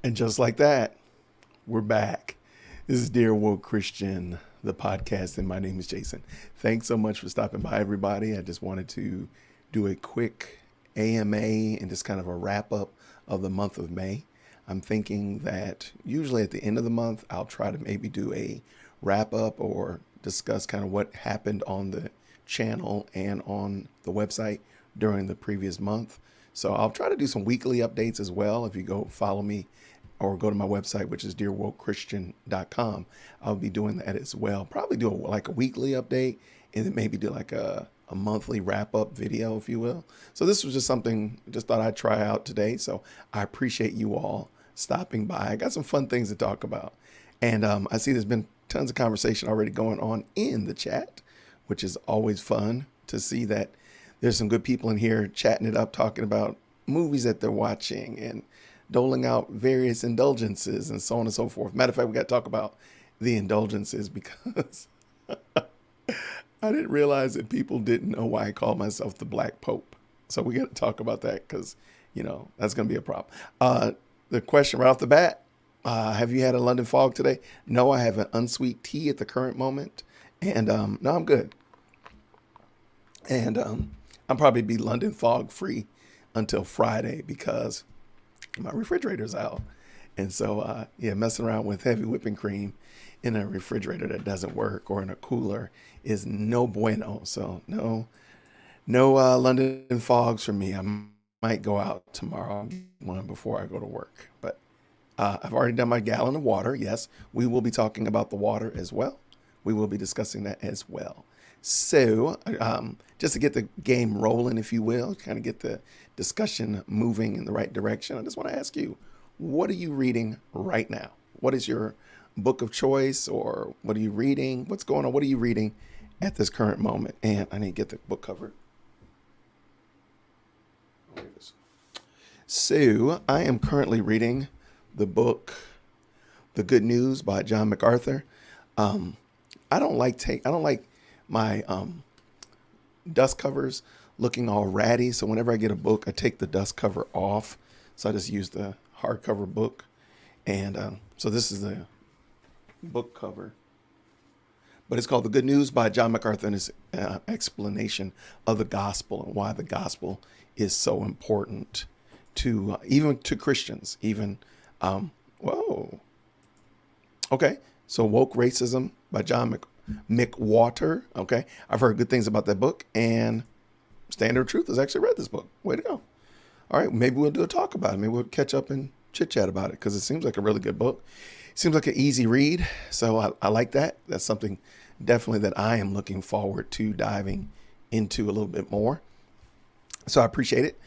And just like that, we're back. This is Dear Woke Christian, the podcast, and my name is Jason. Thanks so much for stopping by, everybody. I just wanted to do a quick AMA and just kind of a wrap up of the month of May. I'm thinking that usually at the end of the month, I'll try to maybe do a wrap up or discuss kind of what happened on the channel and on the website during the previous month. So I'll try to do some weekly updates as well. If you go follow me or go to my website, which is dearwokechristian.com, I'll be doing that as well. Probably do like a weekly update and then maybe do like a monthly wrap up video, if you will. So this was just something I just thought I'd try out today. So I appreciate you all stopping by. I got some fun things to talk about. And I see there's been tons of conversation already going on in the chat, which is always fun to see that there's some good people in here chatting it up, talking about movies that they're watching and doling out various indulgences and so on and so forth. Matter of fact, we got to talk about the indulgences because I didn't realize that people didn't know why I called myself the Black Pope. So we got to talk about that because, that's going to be a problem. The question right off the bat, have you had a London fog today? No, I have an unsweet tea at the current moment. And no, I'm good. And I'll probably be London fog free until Friday because my refrigerator's out. And so, messing around with heavy whipping cream in a refrigerator that doesn't work or in a cooler is no bueno. So no London fogs for me. I might go out tomorrow and get one before I go to work. But I've already done my gallon of water. Yes, we will be talking about the water as well. We will be discussing that as well. So just to get the game rolling, if you will, kind of get the discussion moving in the right direction, I just want to ask you, what are you reading right now? What is your book of choice, or what are you reading? What's going on? What are you reading at this current moment? And I need to get the book cover. So I am currently reading the book, The Good News by John MacArthur. I don't like my dust covers looking all ratty. So whenever I get a book, I take the dust cover off. So I just use the hardcover book. And so this is the book cover. But it's called The Good News by John MacArthur, and it's an explanation of the gospel and why the gospel is so important to even to Christians. Even, whoa. Okay. So Woke Racism by John McWhorter. Okay. I've heard good things about that book, and Standard of Truth has actually read this book. Way to go. All right. Maybe we'll do a talk about it. Maybe we'll catch up and chit chat about it because it seems like a really good book. It seems like an easy read. So I like that. That's something definitely that I am looking forward to diving into a little bit more. So I appreciate it.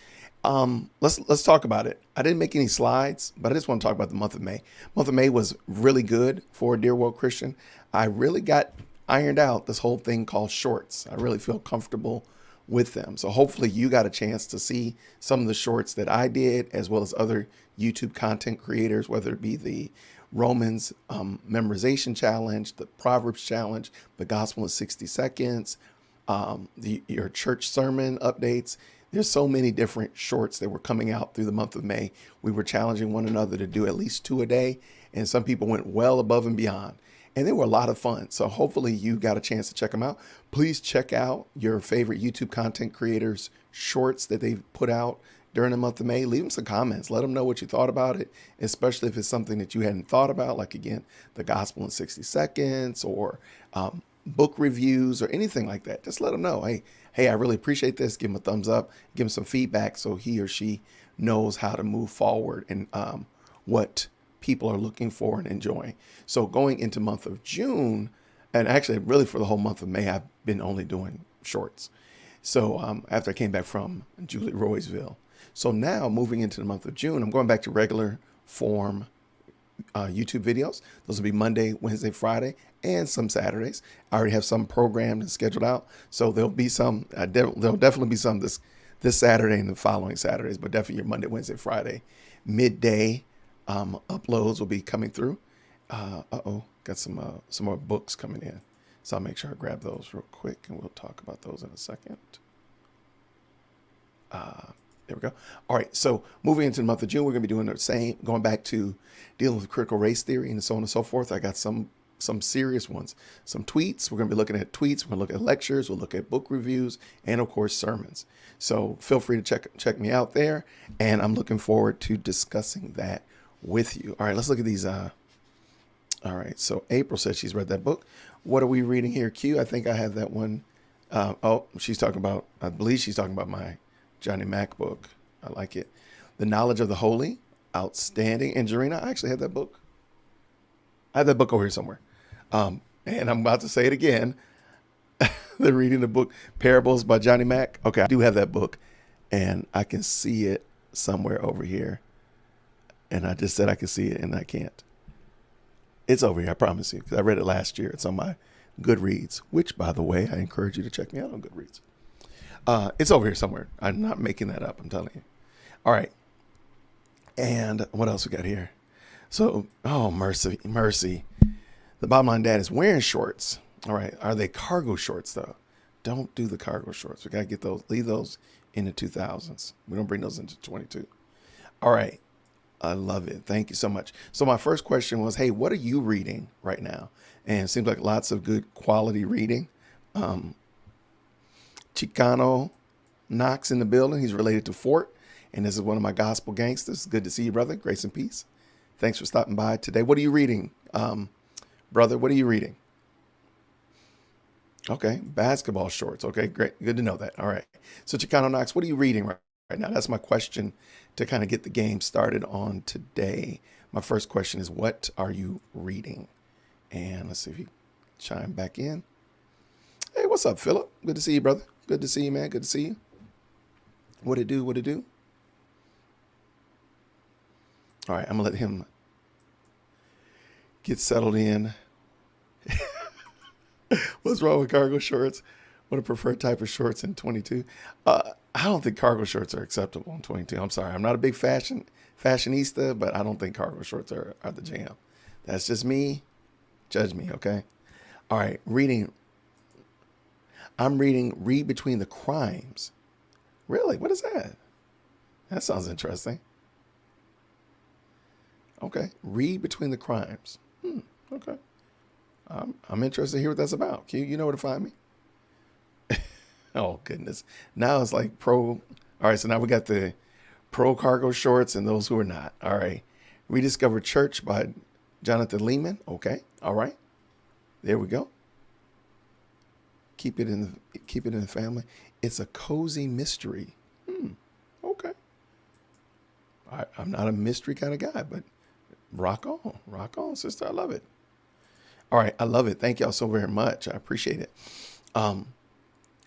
Let's talk about it. I didn't make any slides, but I just want to talk about the month of May. Month of May was really good for Dear Woke Christian. I really got ironed out this whole thing called shorts. I really feel comfortable with them. So hopefully you got a chance to see some of the shorts that I did, as well as other YouTube content creators, whether it be the Romans memorization challenge, the Proverbs challenge, the gospel in 60 seconds, your church sermon updates. There's so many different shorts that were coming out through the month of May. We were challenging one another to do at least 2 a day, and some people went well above and beyond. And they were a lot of fun. So hopefully you got a chance to check them out. Please check out your favorite YouTube content creators' shorts that they've put out during the month of May. Leave them some comments. Let them know what you thought about it, especially if it's something that you hadn't thought about, like, again, the gospel in 60 seconds or book reviews or anything like that. Just let them know, hey, I really appreciate this. Give them a thumbs up, give them some feedback so he or she knows how to move forward and what people are looking for and enjoying. So going into month of June, and actually really for the whole month of May, I've been only doing shorts. So after I came back from Julie Roysville. So now moving into the month of June, I'm going back to regular form YouTube videos. Those will be Monday, Wednesday, Friday, and some Saturdays. I already have some programmed and scheduled out. So there'll be some, there'll definitely be some this Saturday and the following Saturdays, but definitely your Monday, Wednesday, Friday, midday uploads will be coming through. Got some more books coming in. So I'll make sure I grab those real quick and we'll talk about those in a second. There we go. All right. So moving into the month of June, we're going to be doing the same, going back to dealing with critical race theory and so on and so forth. I got some serious ones, some tweets. We're going to be looking at tweets. We're going to look at lectures. We'll look at book reviews and, of course, sermons. So feel free to check me out there. And I'm looking forward to discussing that with you. All right. Let's look at these. All right. So April says she's read that book. What are we reading here, Q? I think I have that one. She's talking about, I believe she's talking about my Johnny Mack book. I like it. The Knowledge of the Holy. Outstanding. And Jarena, I actually have that book. I have that book over here somewhere. And I'm about to say it again. They're reading the book Parables by Johnny Mack. Okay, I do have that book. And I can see it somewhere over here. And I just said I could see it and I can't. It's over here, I promise you. Because I read it last year. It's on my Goodreads. Which, by the way, I encourage you to check me out on Goodreads. It's over here somewhere. I'm not making that up. I'm telling you. All right. And what else we got here? So, oh, mercy. The bottom line, Dad, is wearing shorts. All right. Are they cargo shorts, though? Don't do the cargo shorts. We got to get those, leave those in the 2000s. We don't bring those into 22. All right. I love it. Thank you so much. So my first question was, hey, what are you reading right now? And it seems like lots of good quality reading. Chicano Knox in the building. He's related to Fort. And this is one of my gospel gangsters. Good to see you, brother. Grace and peace. Thanks for stopping by today. What are you reading, brother? What are you reading? Okay, basketball shorts. Okay, great. Good to know that. All right. So Chicano Knox, what are you reading right now? That's my question to kind of get the game started on today. My first question is, what are you reading? And let's see if you chime back in. Hey, what's up, Philip? Good to see you, brother. Good to see you, man. Good to see you. What it do? What it do? All right, I'm going to let him get settled in. What's wrong with cargo shorts? What a preferred type of shorts in 22? I don't think cargo shorts are acceptable in 22. I'm sorry. I'm not a big fashionista, but I don't think cargo shorts are the jam. That's just me. Judge me, okay? All right, reading. I'm reading Read Between the Crimes. Really? What is that? That sounds interesting. Okay. Read Between the Crimes. Okay. I'm interested to hear what that's about. Q, you know where to find me? Oh, goodness. Now it's like pro. All right. So now we got the pro cargo shorts and those who are not. All right. Rediscover Church by Jonathan Leeman. Okay. All right. There we go. Keep it in the family. It's a cozy mystery. Okay. I'm not a mystery kind of guy, but rock on, sister. I love it. All right, I love it. Thank y'all so very much. I appreciate it.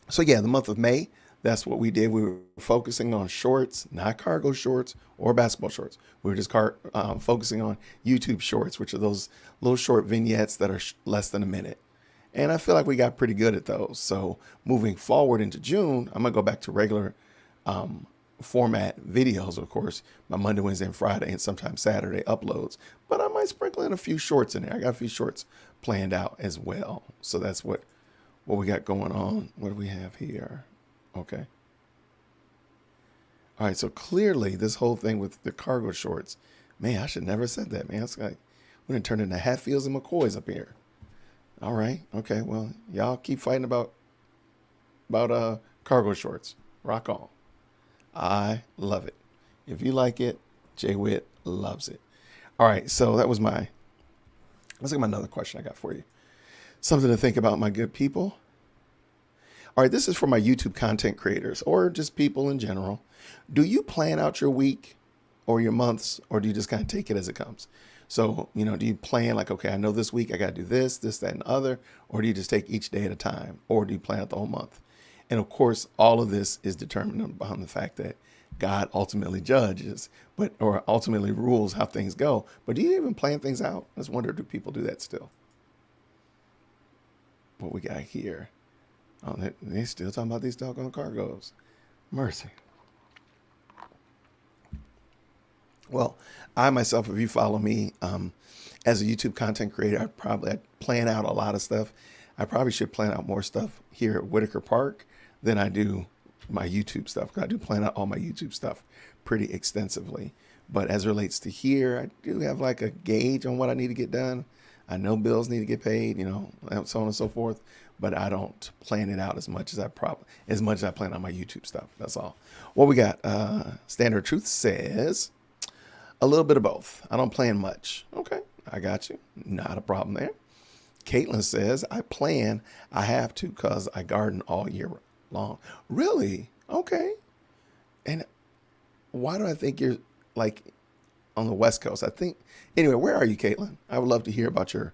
So yeah, the month of May, that's what we did. We were focusing on shorts, not cargo shorts or basketball shorts. We were just focusing on YouTube shorts, which are those little short vignettes that are less than a minute. And I feel like we got pretty good at those. So moving forward into June, I'm going to go back to regular format videos, of course, my Monday, Wednesday, and Friday, and sometimes Saturday uploads. But I might sprinkle in a few shorts in there. I got a few shorts planned out as well. So that's what we got going on. What do we have here? Okay. All right. So clearly this whole thing with the cargo shorts, man, I should never have said that, man. It's like we're going to turn into Hatfields and McCoys up here. All right. Okay. Well, y'all keep fighting about cargo shorts. Rock on. I love it. If you like it, Jay Witt loves it. All right. So let's look at another question I got for you. Something to think about, my good people. All right. This is for my YouTube content creators or just people in general. Do you plan out your week or your months, or do you just kind of take it as it comes? So, do you plan like, okay, I know this week I got to do this, that, and the other, or do you just take each day at a time, or do you plan out the whole month? And of course, all of this is determined upon the fact that God ultimately judges, or ultimately rules how things go. But do you even plan things out? I just wonder, do people do that still? What we got here? Oh, they still talking about these doggone cargoes. Mercy. Well, I myself, if you follow me as a YouTube content creator, I plan out a lot of stuff. I probably should plan out more stuff here at Whitaker Park than I do my YouTube stuff. I do plan out all my YouTube stuff pretty extensively. But as it relates to here, I do have like a gauge on what I need to get done. I know bills need to get paid, you know, so on and so forth. But I don't plan it out as much as I plan on my YouTube stuff. That's all. What we got? Standard Truth says a little bit of both. I don't plan much. Okay, I got you. Not a problem there. Caitlin says I have to because I garden all year long. Really? Okay. And why do I think you're like on the West Coast? I think, anyway, where are you, Caitlin? I would love to hear about your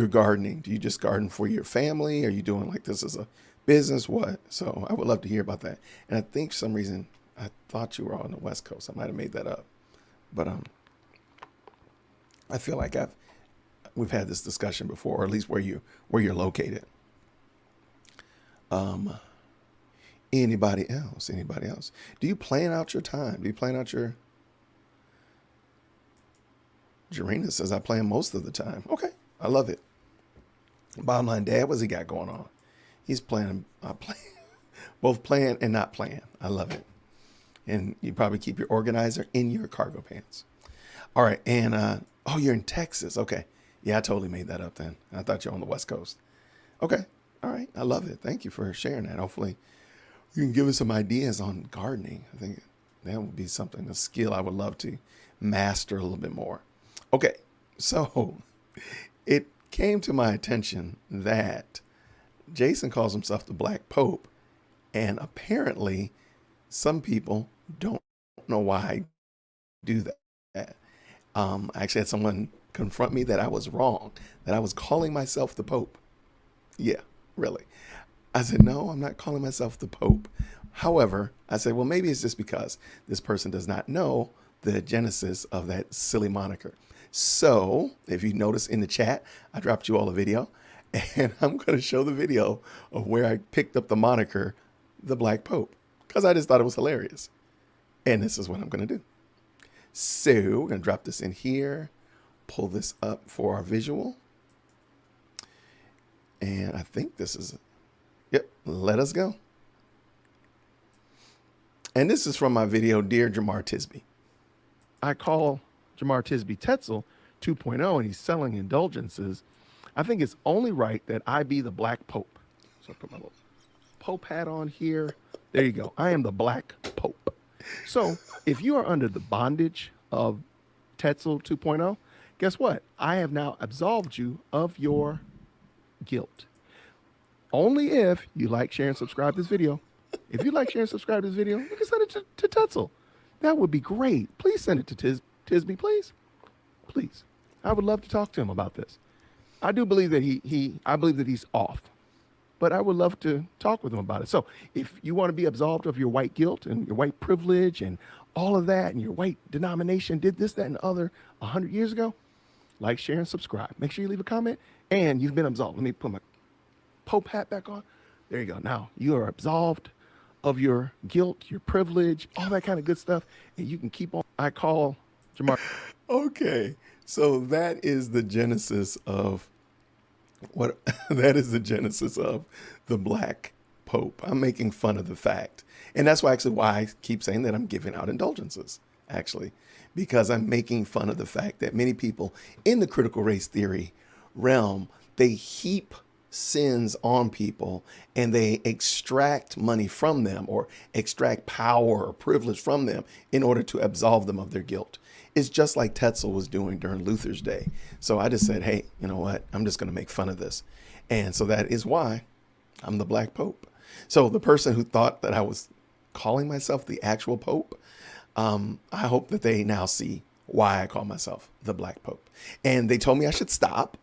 gardening. Do you just garden for your family? Are you doing like this as a business? What? So I would love to hear about that. And I think for some reason I thought you were on the West Coast. I might have made that up, but I feel like we've had this discussion before, or at least where you're located. Anybody else? Do you plan out your time? Do you plan out your... Jarena says, I plan most of the time. Okay, I love it. Bottom line, Dad, what's he got going on? He's planning, both plan and not plan. I love it. And you probably keep your organizer in your cargo pants. All right, and oh, you're in Texas. Okay, yeah, I totally made that up then. I thought you're on the West Coast. Okay, all right, I love it. Thank you for sharing that. Hopefully you can give us some ideas on gardening. I think that would be a skill I would love to master a little bit more. Okay, so it came to my attention that Jason calls himself the Black Pope, and apparently some people don't know why I do that. I actually had someone confront me that I was wrong, that I was calling myself the Pope. Yeah, really. I said, no, I'm not calling myself the Pope. However, I said, well, maybe it's just because this person does not know the genesis of that silly moniker. So if you notice in the chat, I dropped you all a video, and I'm going to show the video of where I picked up the moniker, the Black Pope, because I just thought it was hilarious. And this is what I'm going to do. So we're going to drop this in here, pull this up for our visual. And I think this is, yep, let us go. And this is from my video, Dear Jemar Tisby. I call Jemar Tisby Tetzel 2.0, and he's selling indulgences. I think it's only right that I be the Black Pope. So I put my little Pope hat on here. There you go. I am the Black Pope. So if you are under the bondage of Tetzel 2.0, guess what? I have now absolved you of your guilt. Only if you like, share, and subscribe this video. If you like, share, and subscribe this video, you can send it to Tetzel. That would be great. Please send it to Tisby, please. Please. I would love to talk to him about this. I do believe that I believe that he's off, but I would love to talk with him about it. So if you want to be absolved of your white guilt and your white privilege and all of that, and your white denomination did this, that, and the other 100 years ago, like, share, and subscribe. Make sure you leave a comment, and you've been absolved. Let me put my Pope hat back on. There you go. Now you are absolved of your guilt, your privilege, all that kind of good stuff, and you can keep on. I call Jemar. Okay, so that is the genesis of what that is the genesis of the Black Pope. I'm making fun of the fact, and that's why I keep saying that I'm giving out indulgences, actually, because I'm making fun of the fact that many people in the critical race theory realm, they heap sins on people and they extract money from them or extract power or privilege from them in order to absolve them of their guilt. It's just like Tetzel was doing during Luther's day. So I just said, hey, you know what? I'm just going to make fun of this. And so that is why I'm the Black Pope. So the person who thought that I was calling myself the actual Pope, I hope that they now see why I call myself the Black Pope. And they told me I should stop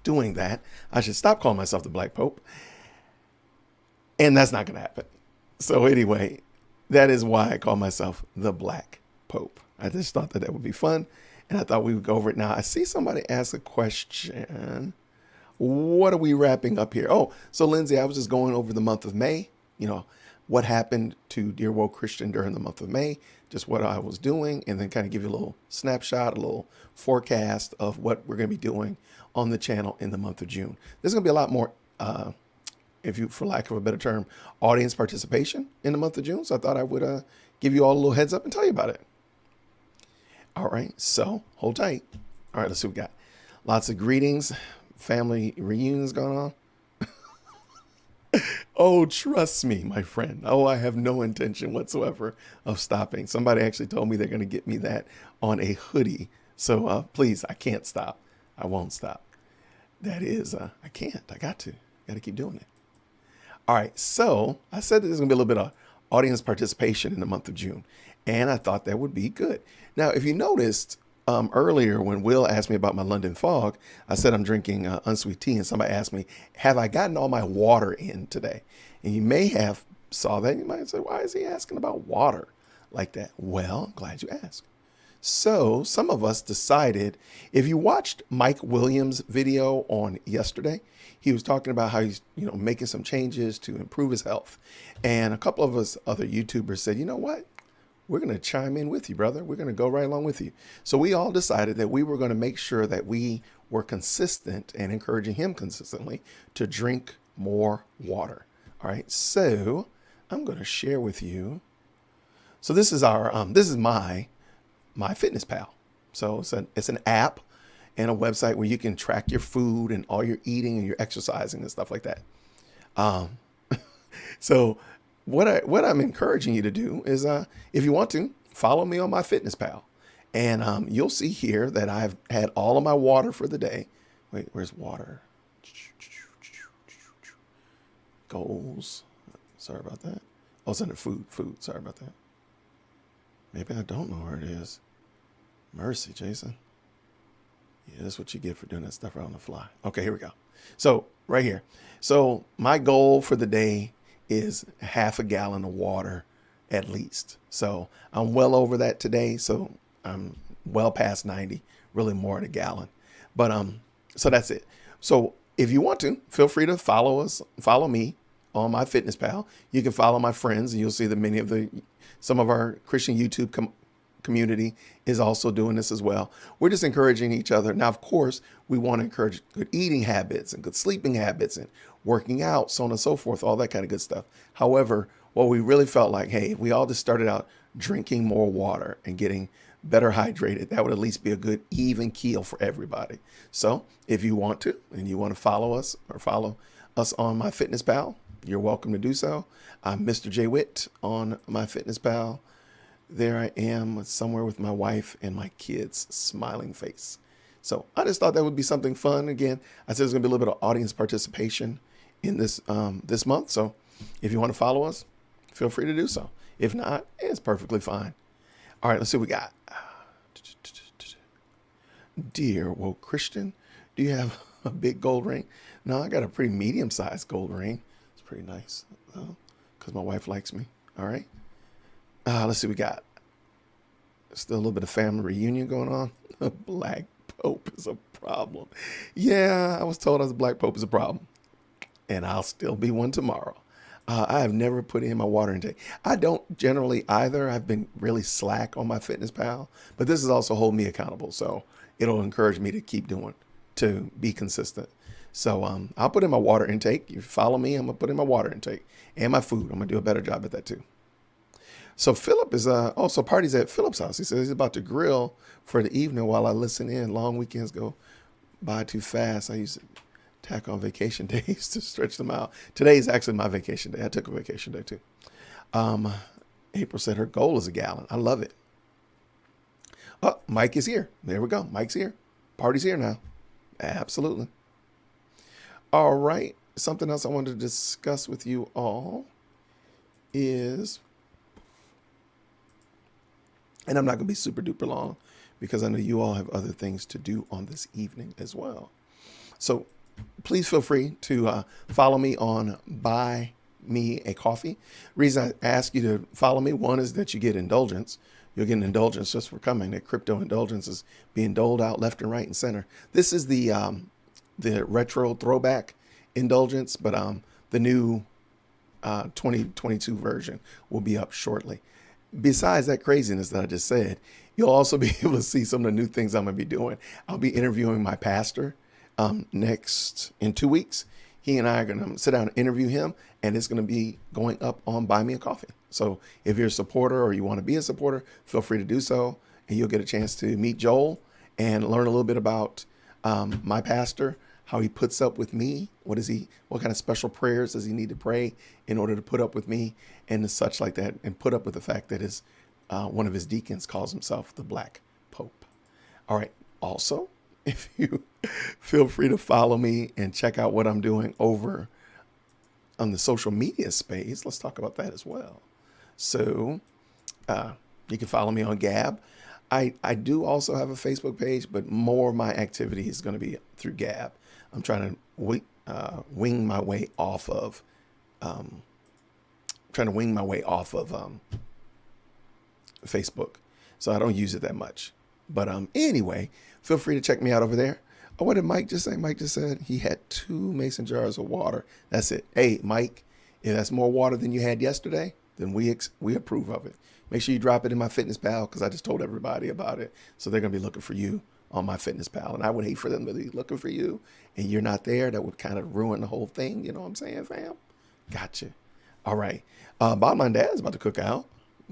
doing that. I should stop calling myself the Black Pope. And that's not going to happen. So anyway, that is why I call myself the Black Pope. I just thought that would be fun, and I thought we would go over it now. I see somebody ask a question. What are we wrapping up here? Oh, so Lindsay, I was just going over the month of May. You know, what happened to Dear Woke Christian during the month of May, just what I was doing, and then kind of give you a little snapshot, a little forecast of what we're going to be doing on the channel in the month of June. There's going to be a lot more if you, for lack of a better term, audience participation in the month of June. So I thought I would give you all a little heads up and tell you about it. All right, so hold tight. All right, let's see what we got. Lots of greetings, family reunions going on. Oh, trust me, my friend. Oh, I have no intention whatsoever of stopping. Somebody actually told me they're going to get me that on a hoodie. So please, I can't stop. I won't stop. That is, I can't. I got to keep doing it. All right. So I said that there's going to be a little bit of audience participation in the month of June, and I thought that would be good. Now, if you noticed earlier when Will asked me about my London fog, I said I'm drinking unsweet tea, and somebody asked me, have I gotten all my water in today? And you may have saw that. You might say, why is he asking about water like that? Well, I'm glad you asked. So some of us decided, if you watched Mike Williams' video on yesterday, he was talking about how he's, making some changes to improve his health. And a couple of us other YouTubers said, you know what? We're going to chime in with you, brother. We're going to go right along with you. So we all decided that we were going to make sure that we were consistent and encouraging him consistently to drink more water. All right. So I'm going to share with you. So this is my MyFitnessPal. So it's an app and a website where you can track your food and all your eating and your exercising and stuff like that. So what I'm encouraging you to do is, if you want to, follow me on MyFitnessPal, and you'll see here that I've had all of my water for the day. Wait, where's water? Goals. Sorry about that. Oh, it's under food. Sorry about that. Maybe I don't know where it is. Mercy, Jason. Yeah, that's what you get for doing that stuff right on the fly. Okay, here we go. So right here. So my goal for the day is half a gallon of water at least. So I'm well over that today. So I'm well past 90, really more than a gallon. But so that's it. So if you want to, feel free to follow me on MyFitnessPal. You can follow my friends, and you'll see that some of our Christian YouTube community is also doing this as well. We're just encouraging each other. Now, of course, we want to encourage good eating habits and good sleeping habits and working out, so on and so forth, all that kind of good stuff. However, what we really felt like, hey, if we all just started out drinking more water and getting better hydrated, that would at least be a good even keel for everybody. So if you want to, and you want to follow us on MyFitnessPal, you're welcome to do so. I'm Mr. J Witt on MyFitnessPal. There I am somewhere with my wife and my kids, smiling face. So I just thought that would be something fun. Again, I said there's going to be a little bit of audience participation in this month. So if you want to follow us, feel free to do so. If not, it's perfectly fine. All right, let's see what we got. Dear woke Christian, do you have a big gold ring? No, I got a pretty medium-sized gold ring. It's pretty nice because my wife likes me. All right. Let's see what we got. Still a little bit of family reunion going on. A black pope is a problem. Yeah, I was told as a black pope is a problem. And I'll still be one tomorrow. I have never put in my water intake. I don't generally either. I've been really slack on MyFitnessPal. But this is also holding me accountable. So it'll encourage me to keep doing, to be consistent. So I'll put in my water intake. You follow me, I'm going to put in my water intake and my food. I'm going to do a better job at that too. So Philip is also parties at Philip's house. He says he's about to grill for the evening while I listen in. Long weekends go by too fast. I used to tack on vacation days to stretch them out. Today is actually my vacation day. I took a vacation day too. April said her goal is a gallon. I love it. Oh, Mike is here. There we go. Mike's here. Party's here now. Absolutely. All right. Something else I wanted to discuss with you all is, and I'm not going to be super duper long because I know you all have other things to do on this evening as well. So please feel free to follow me on Buy Me a Coffee. Reason I ask you to follow me, one is that you get indulgence. You'll get an indulgence just for coming. That crypto indulgence is being doled out left and right and center. This is the retro throwback indulgence, but the new 2022 version will be up shortly. Besides that craziness that I just said, you'll also be able to see some of the new things I'm going to be doing. I'll be interviewing my pastor next in 2 weeks. He and I are going to sit down and interview him, and it's going to be going up on Buy Me a Coffee. So if you're a supporter or you want to be a supporter, feel free to do so, and you'll get a chance to meet Joel and learn a little bit about my pastor, how he puts up with me. What kind of special prayers does he need to pray in order to put up with me and such like that, and put up with the fact that one of his deacons calls himself the Black Pope. All right. Also, if you feel free to follow me and check out what I'm doing over on the social media space. Let's talk about that as well. So you can follow me on Gab. I do also have a Facebook page, but more of my activity is going to be through Gab. I'm trying to wing my way off of Facebook, so I don't use it that much. But anyway, feel free to check me out over there. Oh, what did Mike just say? Mike just said he had 2 mason jars of water. That's it. Hey, Mike, if that's more water than you had yesterday, then we approve of it. Make sure you drop it in MyFitnessPal, because I just told everybody about it. So they're going to be looking for you on MyFitnessPal. And I would hate for them to be looking for you and you're not there. That would kind of ruin the whole thing. You know what I'm saying, fam? Gotcha. All right. Bottom Line Dad's about to cook out,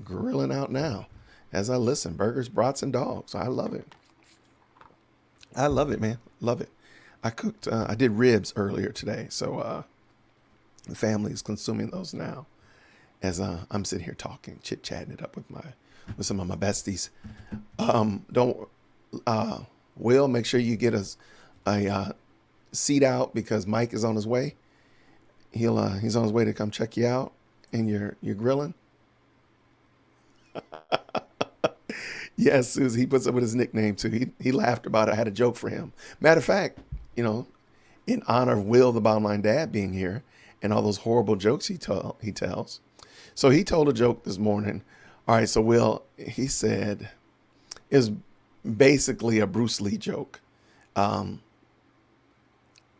grilling out now as I listen. Burgers, brats, and dogs. I love it. I love it, man. Love it. I did ribs earlier today. So the family is consuming those now as I'm sitting here talking, chit-chatting it up with some of my besties. Will, make sure you get us a seat out, because Mike is on his way. He's on his way to come check you out, and you're grilling. Yes, Susie, he puts up with his nickname too. He laughed about it. I had a joke for him. Matter of fact, in honor of Will, the Bottom Line Dad, being here and all those horrible jokes he tells. So he told a joke this morning. All right, so Will, he said, is basically a Bruce Lee joke.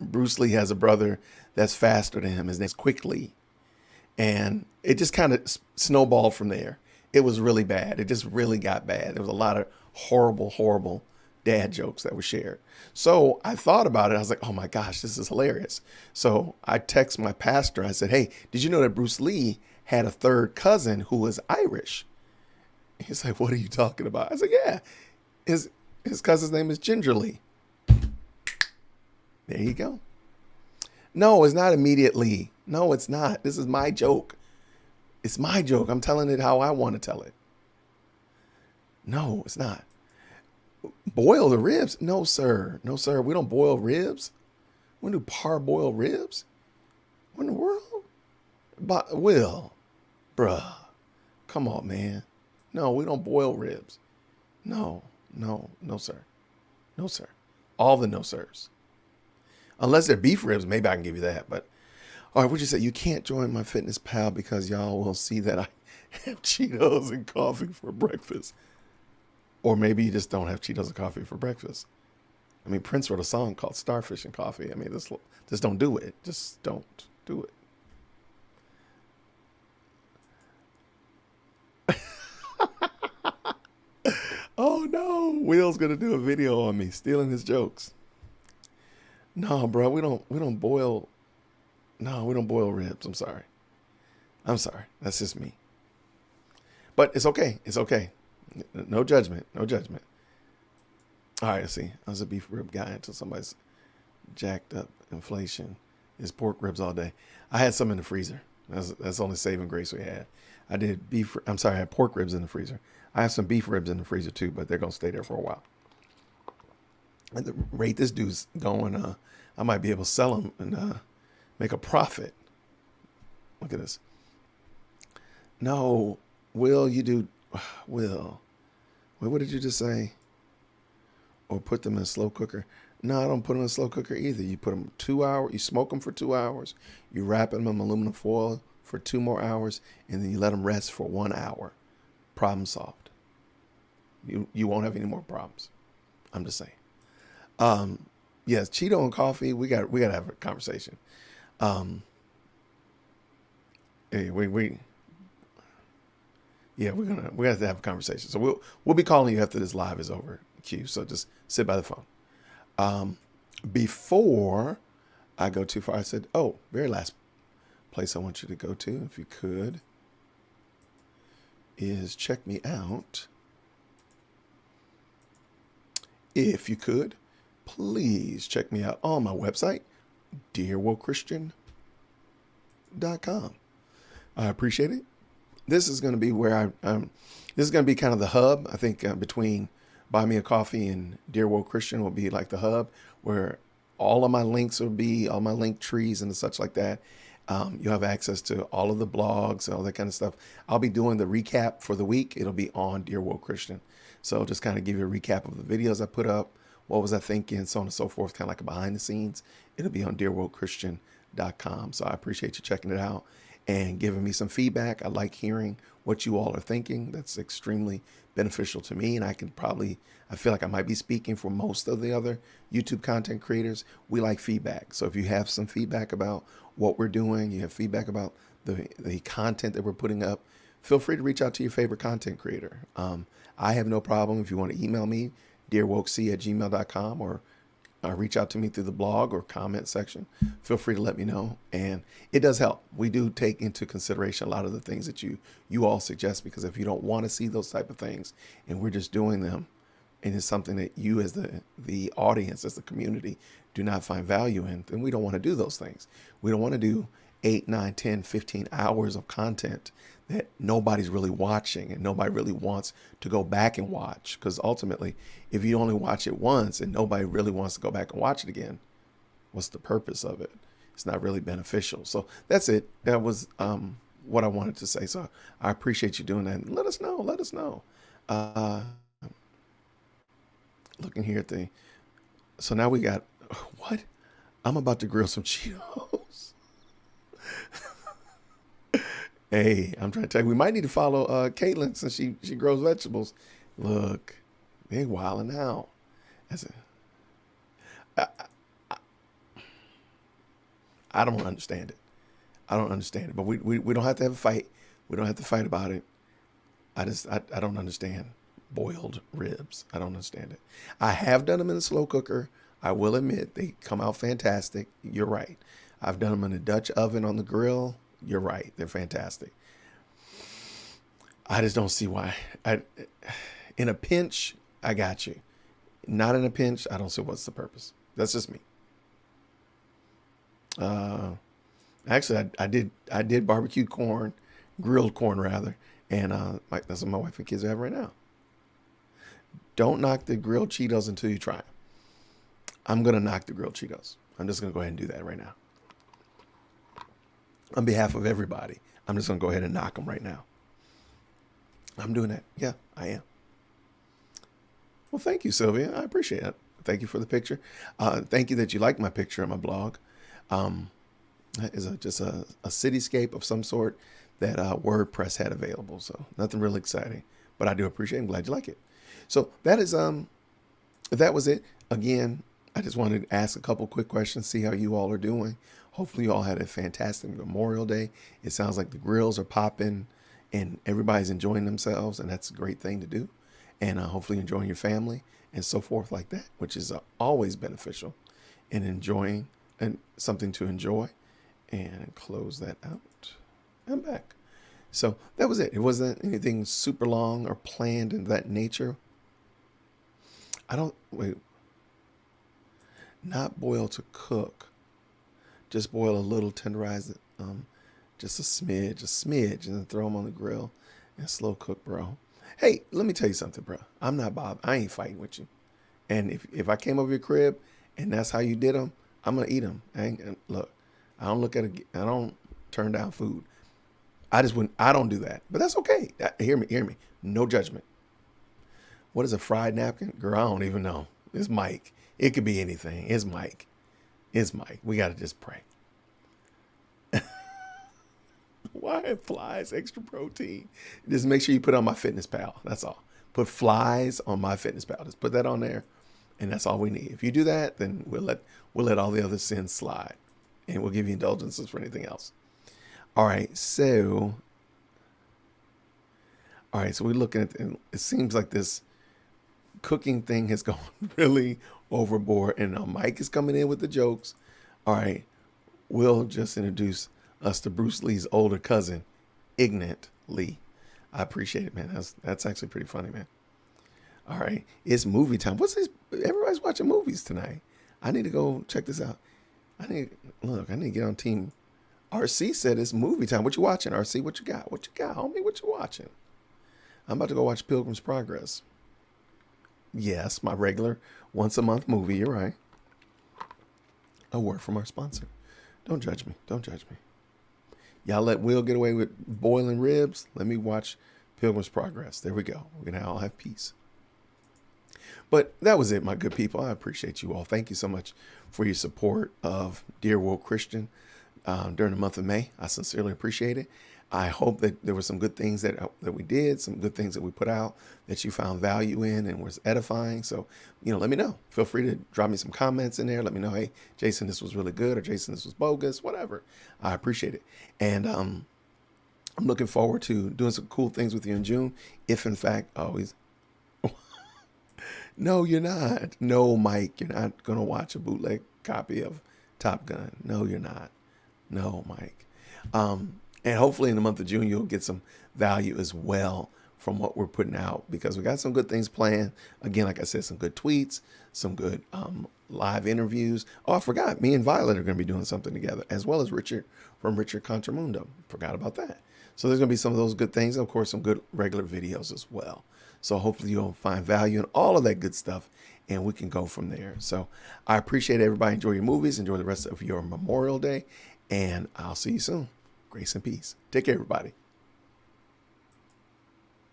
Bruce Lee has a brother that's faster than him. His name's Quick Lee. And it just kind of snowballed from there. It was really bad. It just really got bad. There was a lot of horrible, horrible dad jokes that were shared. So I thought about it. I was like, oh my gosh, this is hilarious. So I text my pastor. I said, hey, did you know that Bruce Lee had a third cousin who was Irish? He's like, what are you talking about? I said, yeah, his cousin's name is Ginger Lee. There you go. No, it's not immediately. No, it's not. This is my joke. It's my joke. I'm telling it how I want to tell it. No, it's not. Boil the ribs? No, sir. No, sir. We don't boil ribs. We don't do parboil ribs. What in the world? But Will, bruh, come on, man. No, we don't boil ribs. No, sir. No, sir. All the no, sirs. Unless they're beef ribs, maybe I can give you that. But, all right, what'd you say? You can't join MyFitnessPal because y'all will see that I have Cheetos and coffee for breakfast. Or maybe you just don't have Cheetos and coffee for breakfast. I mean, Prince wrote a song called Starfish and Coffee. I mean, just don't do it. Just don't do it. Oh, no. Will's going to do a video on me stealing his jokes. No, bro, we don't boil. No, we don't boil ribs. I'm sorry. That's just me. But it's okay. It's okay. No judgment. No judgment. All right, let's see. I was a beef rib guy until somebody's jacked up inflation. Is pork ribs all day. I had some in the freezer. That's the only saving grace we had. I had pork ribs in the freezer. I have some beef ribs in the freezer too, but they're going to stay there for a while. At the rate this dude's going, I might be able to sell them and make a profit. Look at this. No, Will, you do. Will, wait, what did you just say? Or put them in a slow cooker? No, I don't put them in a slow cooker either. You put them 2 hours. You smoke them for 2 hours. You wrap them in aluminum foil for 2 more hours, and then you let them rest for 1 hour. Problem solved. You won't have any more problems. I'm just saying. Yes, Cheeto and coffee. We got to have a conversation. Hey, we're gonna have to have a conversation. So we'll be calling you after this live is over, Q. So just sit by the phone. Before I go too far. I said, oh, very last place I want you to go to, if you could, is check me out. If you could, please check me out on my website, dearwokechristian.com. I appreciate it. This is going to be where this is going to be kind of the hub. I think between Buy Me a Coffee and Dear Woke Christian will be like the hub where all of my links will be, all my link trees and such like that. You'll have access to all of the blogs, all that kind of stuff. I'll be doing the recap for the week. It'll be on Dear Woke Christian. So just kind of give you a recap of the videos I put up. What was I thinking? So on and so forth, kind of like a behind the scenes. It'll be on dearwokechristian.com. So I appreciate you checking it out and giving me some feedback. I like hearing what you all are thinking. That's extremely beneficial to me. And I feel like I might be speaking for most of the other YouTube content creators. We like feedback. So if you have some feedback about what we're doing, you have feedback about the content that we're putting up, feel free to reach out to your favorite content creator. I have no problem if you want to email me, dearwokec@gmail.com, or reach out to me through the blog or comment section. Feel free to let me know. And it does help. We do take into consideration a lot of the things that you all suggest, because if you don't want to see those type of things and we're just doing them, and it's something that you as the audience, as the community, do not find value in, then we don't want to do those things. We don't want to do 8, 9, 10, 15 hours of content that nobody's really watching and nobody really wants to go back and watch. Because ultimately, if you only watch it once and nobody really wants to go back and watch it again, what's the purpose of it? It's not really beneficial. So that's it. That was what I wanted to say. So I appreciate you doing that. And let us know. Let us know. Looking here at so now we got, what? I'm about to grill some Cheetos. Hey, I'm trying to tell you, we might need to follow Caitlin, since she grows vegetables. Look, they wilding out. I don't understand it. I don't understand it. But we don't have to have a fight. We don't have to fight about it. I don't understand boiled ribs. I don't understand it. I have done them in a slow cooker. I will admit they come out fantastic. You're right. I've done them in a Dutch oven on the grill. You're right. They're fantastic. I just don't see why. In a pinch, I got you. Not in a pinch, I don't see what's the purpose. That's just me. Actually, I did barbecue corn, grilled corn rather, and that's what my wife and kids have right now. Don't knock the grilled Cheetos until you try them. I'm gonna knock the grilled Cheetos. I'm just gonna go ahead and do that right now. On behalf of everybody, I'm just gonna go ahead and knock them right now. I'm doing that. Yeah, I am. Well, thank you, Sylvia. I appreciate it. Thank you for the picture. Thank you that you like my picture on my blog. That is just a cityscape of some sort that WordPress had available. So nothing really exciting, but I do appreciate it. I'm glad you like it. So that was it. Again, I just wanted to ask a couple quick questions, see how you all are doing. Hopefully you all had a fantastic Memorial Day. It sounds like the grills are popping and everybody's enjoying themselves, and that's a great thing to do. And hopefully enjoying your family and so forth like that, which is always beneficial, and enjoying and something to enjoy. And close that out. I'm back. So that was it. It wasn't anything super long or planned in that nature. Not boil to cook. Just boil a little, tenderize it, just a smidge, and then throw them on the grill and slow cook, bro. Hey, let me tell you something, bro. I'm not Bob. I ain't fighting with you. And if I came over your crib and that's how you did them, I'm gonna eat them. Look, I don't turn down food. I don't do that. But that's okay. Hear me. No judgment. What is a fried napkin? Girl, I don't even know. It's Mike. It could be anything. It's Mike. We got to just pray. Why flies? Extra protein. Just make sure you put it on MyFitnessPal. That's all. Put flies on MyFitnessPal. Just put that on there, and that's all we need. If you do that, then we'll let all the other sins slide, and we'll give you indulgences for anything else. All right. So we're looking at. It seems like this cooking thing has gone really overboard, and Mike is coming in with the jokes. All right. Will just introduce us to Bruce Lee's older cousin, Ignat Lee. I appreciate it, man. That's actually pretty funny, man. All right. It's movie time. What's this? Everybody's watching movies tonight. I need to go check this out. I need to get on team. RC said it's movie time. What you watching, RC? What you got? What you got, homie? What you watching? I'm about to go watch Pilgrim's Progress. Yes, my regular once a month movie. You're right. A word from our sponsor. Don't judge me. Don't judge me. Y'all let Will get away with boiling ribs. Let me watch Pilgrim's Progress. There we go. We're going to all have peace. But that was it, my good people. I appreciate you all. Thank you so much for your support of Dear World Christian during the month of May. I sincerely appreciate it. I hope that there were some good things that we did, some good things that we put out that you found value in and was edifying. So, let me know. Feel free to drop me some comments in there. Let me know, hey, Jason, this was really good, or Jason, this was bogus, whatever. I appreciate it. And I'm looking forward to doing some cool things with you in June. If, in fact, always. No, you're not. No, Mike, you're not going to watch a bootleg copy of Top Gun. No, you're not. No, Mike. And hopefully in the month of June, you'll get some value as well from what we're putting out, because we got some good things planned. Again, like I said, some good tweets, some good live interviews. Oh, I forgot. Me and Violet are going to be doing something together, as well as Richard from Richard Contramundo. Forgot about that. So there's going to be some of those good things. Of course, some good regular videos as well. So hopefully you'll find value in all of that good stuff, and we can go from there. So I appreciate everybody. Enjoy your movies. Enjoy the rest of your Memorial Day, and I'll see you soon. Grace and peace. Take care, everybody.